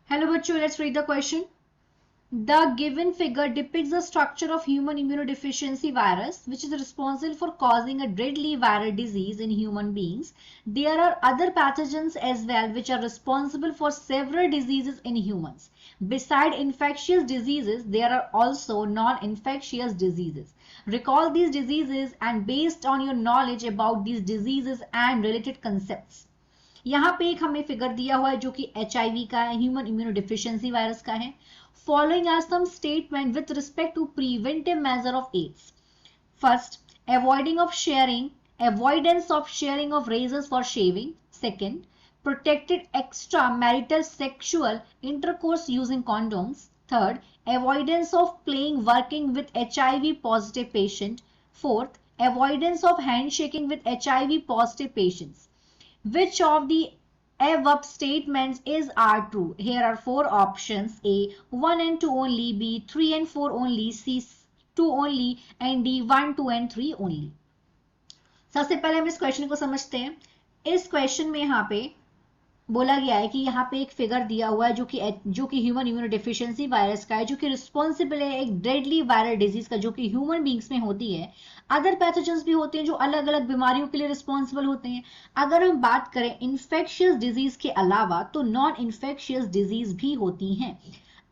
Hello bachcho, let's read the question. The given figure depicts the structure of human immunodeficiency virus, which is responsible for causing a deadly viral disease in human beings. There are other pathogens as well, which are responsible for several diseases in humans. Beside infectious diseases, there are also non-infectious diseases. Recall these diseases and based on your knowledge about these diseases and related concepts. यहाँ पे एक हमें figure दिया हुआ है जो कि HIV का है, ह्यूमन इम्यूनोडिफिशियंसी वायरस का है. Following are some statement with respect to preventive measure of AIDS. First, avoidance of sharing of razors for shaving. Second, protected extramarital sexual intercourse using condoms. Third, avoidance of playing working with HIV positive patient. Fourth, avoidance of handshaking with HIV positive patients. Which of the above statements are true? Here are four options: A 1 and 2 only, B 3 and 4 only, C 2 only, and D 1, 2 and 3 only. सबसे पहले हम इस question को समझते हैं. इस question में यहाँ पे बोला गया है कि यहाँ पे एक फिगर दिया हुआ है जो कि ह्यूमन इम्यूनोडेफिशिएंसी वायरस का है, जो कि रिस्पॉन्सिबल है एक डेडली वायरल डिजीज का, जो कि ह्यूमन बींग्स में होती है. अदर पैथोजेंस भी होते हैं जो अलग अलग बीमारियों के लिए रिस्पॉन्सिबल होते हैं. अगर हम बात करें इन्फेक्शियस डिजीज के अलावा तो नॉन इन्फेक्शियस डिजीज भी होती हैं.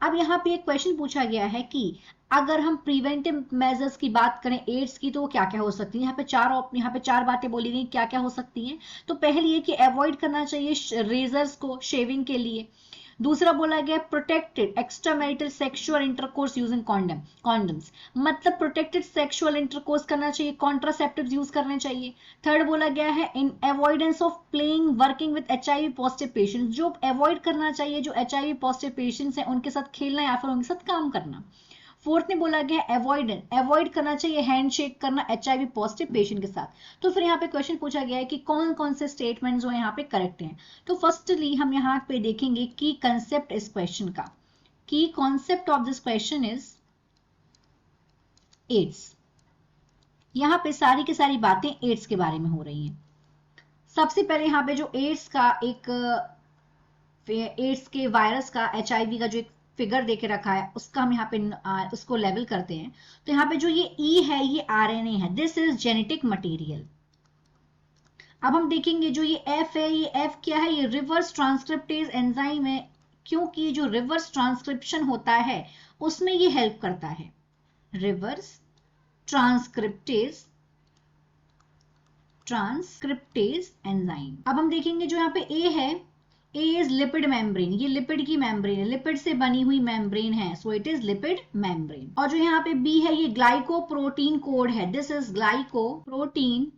अब यहाँ पे एक क्वेश्चन पूछा गया है कि अगर हम प्रिवेंटिव मेजर्स की बात करें एड्स की तो क्या क्या हो सकती है. यहाँ पे चार बातें बोली गई क्या क्या हो सकती हैं. तो पहली है कि अवॉइड करना चाहिए रेजर्स को शेविंग के लिए. दूसरा बोला गया protected extramarital sexual intercourse using condoms, मतलब प्रोटेक्टेड सेक्सुअल इंटरकोर्स करना चाहिए, कॉन्ट्रासेप्टिव्स यूज करने चाहिए. थर्ड बोला गया है in avoidance of playing working with HIV positive patients, जो अवॉइड करना चाहिए जो HIV पॉजिटिव पेशेंट्स हैं उनके साथ खेलना या फिर उनके साथ काम करना. फोर्थ में बोला गया अवॉइड करना चाहिए हैंडशेक करना HIV पॉजिटिव पेशेंट के साथ. तो फिर यहाँ पे क्वेश्चन पूछा गया है कि कौन कौन से स्टेटमेंट जो है यहाँ पे करेक्ट हैं. तो फर्स्टली हम यहाँ पे देखेंगे की कंसेप्ट इस क्वेश्चन का. Key concept of this question is AIDS. यहाँ पे सारी की सारी बातें एड्स के बारे में हो रही हैं. सबसे पहले यहाँ पे जो एड्स के वायरस का HIV का जो एक फिगर देके रखा है उसका हम यहाँ पे उसको लेवल करते हैं. तो यहाँ पे जो ये E है ये RNA है. This is genetic material. अब हम देखेंगे जो ये F है, ये F क्या है, ये रिवर्स ट्रांसक्रिप्टेज एंजाइम है, क्योंकि जो रिवर्स ट्रांसक्रिप्शन होता है उसमें ये हेल्प करता है. Reverse transcriptase enzyme. अब हम देखेंगे जो यहाँ पे A है, A इज लिपिड मेम्ब्रेन, ये लिपिड की मेम्ब्रेन है, लिपिड से बनी हुई मेम्ब्रेन है, so it is lipid membrane. और जो यहाँ पे B है ये ग्लाइकोप्रोटीन कोड है, दिस इज ग्लाइकोप्रोटीन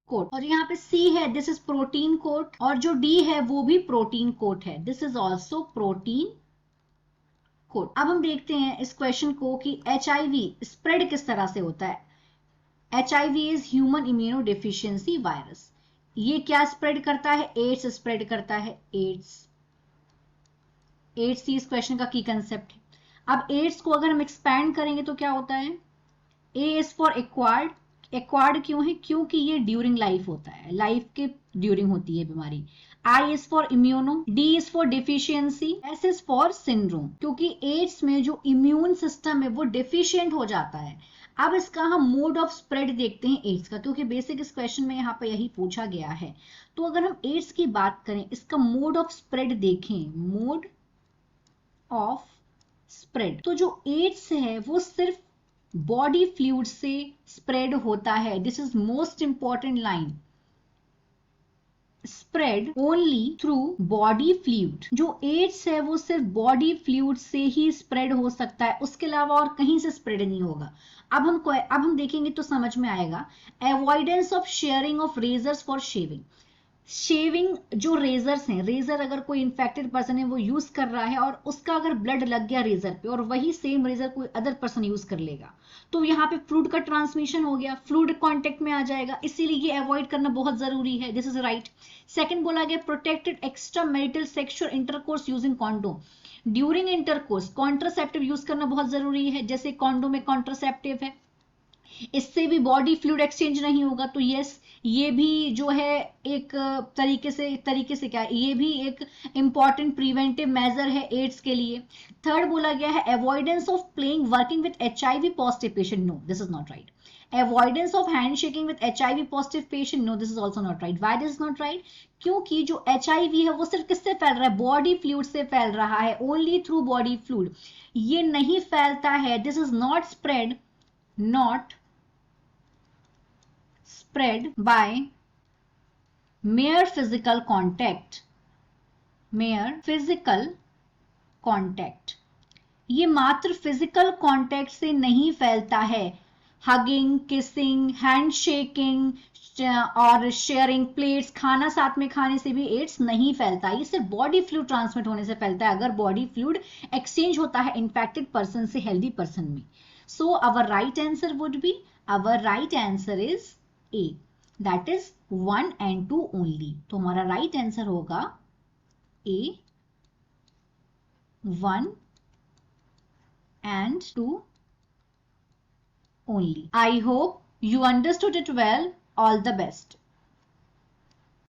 कोड. और यहाँ पे C है, दिस इज प्रोटीन कोड. और जो D है वो भी प्रोटीन कोड है, this is also protein code. अब हम देखते हैं इस क्वेश्चन को कि HIV स्प्रेड किस तरह से होता है. HIV is human immunodeficiency virus. ये क्या स्प्रेड करता है, एड्स स्प्रेड करता है. एड्स इस क्वेश्चन का की कंसेप्ट है. अब एड्स को अगर हम एक्सपैंड करेंगे तो क्या होता है. A is for acquired. Acquired क्यों है, क्योंकि ये ड्यूरिंग लाइफ होता है, लाइफ के ड्यूरिंग होती है बीमारी. I is for immuno. D is for deficiency. S is for syndrome, क्योंकि एड्स में जो इम्यून सिस्टम है वो डिफिशियंट हो जाता है. अब इसका हम मोड ऑफ स्प्रेड देखते हैं एड्स का, क्योंकि बेसिक इस क्वेश्चन में यहाँ पे यही पूछा गया है. तो अगर हम एड्स की बात करें, इसका मोड ऑफ स्प्रेड देखें, मोड ऑफ स्प्रेड, तो जो एड्स है वो सिर्फ बॉडी फ्लूइड से स्प्रेड होता है. This is most important line. Spread only through body fluid. जो एड्स है वो सिर्फ बॉडी फ्लूइड से ही स्प्रेड हो सकता है, उसके अलावा और कहीं से स्प्रेड नहीं होगा. अब हम देखेंगे तो समझ में आएगा. Avoidance of sharing of razors for shaving. Shaving जो रेजर्स हैं, रेजर अगर कोई इन्फेक्टेड पर्सन है वो यूज कर रहा है और उसका अगर ब्लड लग गया रेजर पे और वही सेम रेजर कोई अदर पर्सन यूज कर लेगा तो यहाँ पे फ्लूइड का ट्रांसमिशन हो गया, फ्लूइड कांटेक्ट में आ जाएगा, इसीलिए ये अवॉइड करना बहुत जरूरी है. This is right. सेकंड बोला गया protected extra marital sexual intercourse using condom. During intercourse contraceptive use करना बहुत जरूरी है, जैसे कॉन्डोम में कॉन्ट्रासेप्टिव है. इससे भी बॉडी फ्लूइड एक्सचेंज नहीं होगा। तो यस, ये भी जो है एक तरीके से क्या, ये भी एक इंपॉर्टेंट प्रिवेंटिव मेजर है एड्स के लिए। थर्ड बोला गया है avoidance of playing working with HIV positive patient, no this is not right. Avoidance of handshaking with HIV positive patient, no this is also not right. Why this is not right? क्योंकि जो HIV है वो सिर्फ किससे फैल रहा है, body fluid से फैल रहा है, ओनली थ्रू बॉडी फ्लूइड। ये नहीं फैलता है, this is not spread by mere physical contact, ये मात्र फिजिकल कॉन्टेक्ट से नहीं फैलता है। हगिंग, किसिंग, हैंड शेकिंग और शेयरिंग प्लेट्स, खाना साथ में खाने से भी एड्स नहीं फैलता। ये सिर्फ बॉडी फ्लूइड ट्रांसमिट होने से फैलता है, अगर बॉडी फ्लूइड एक्सचेंज होता है इन्फेक्टेड पर्सन से हेल्दी पर्सन में। So our right answer would be, our right answer is A, that is 1 and 2 only. तो हमारा राइट आंसर होगा ए, 1 and 2 only. I hope you understood it well. All the best.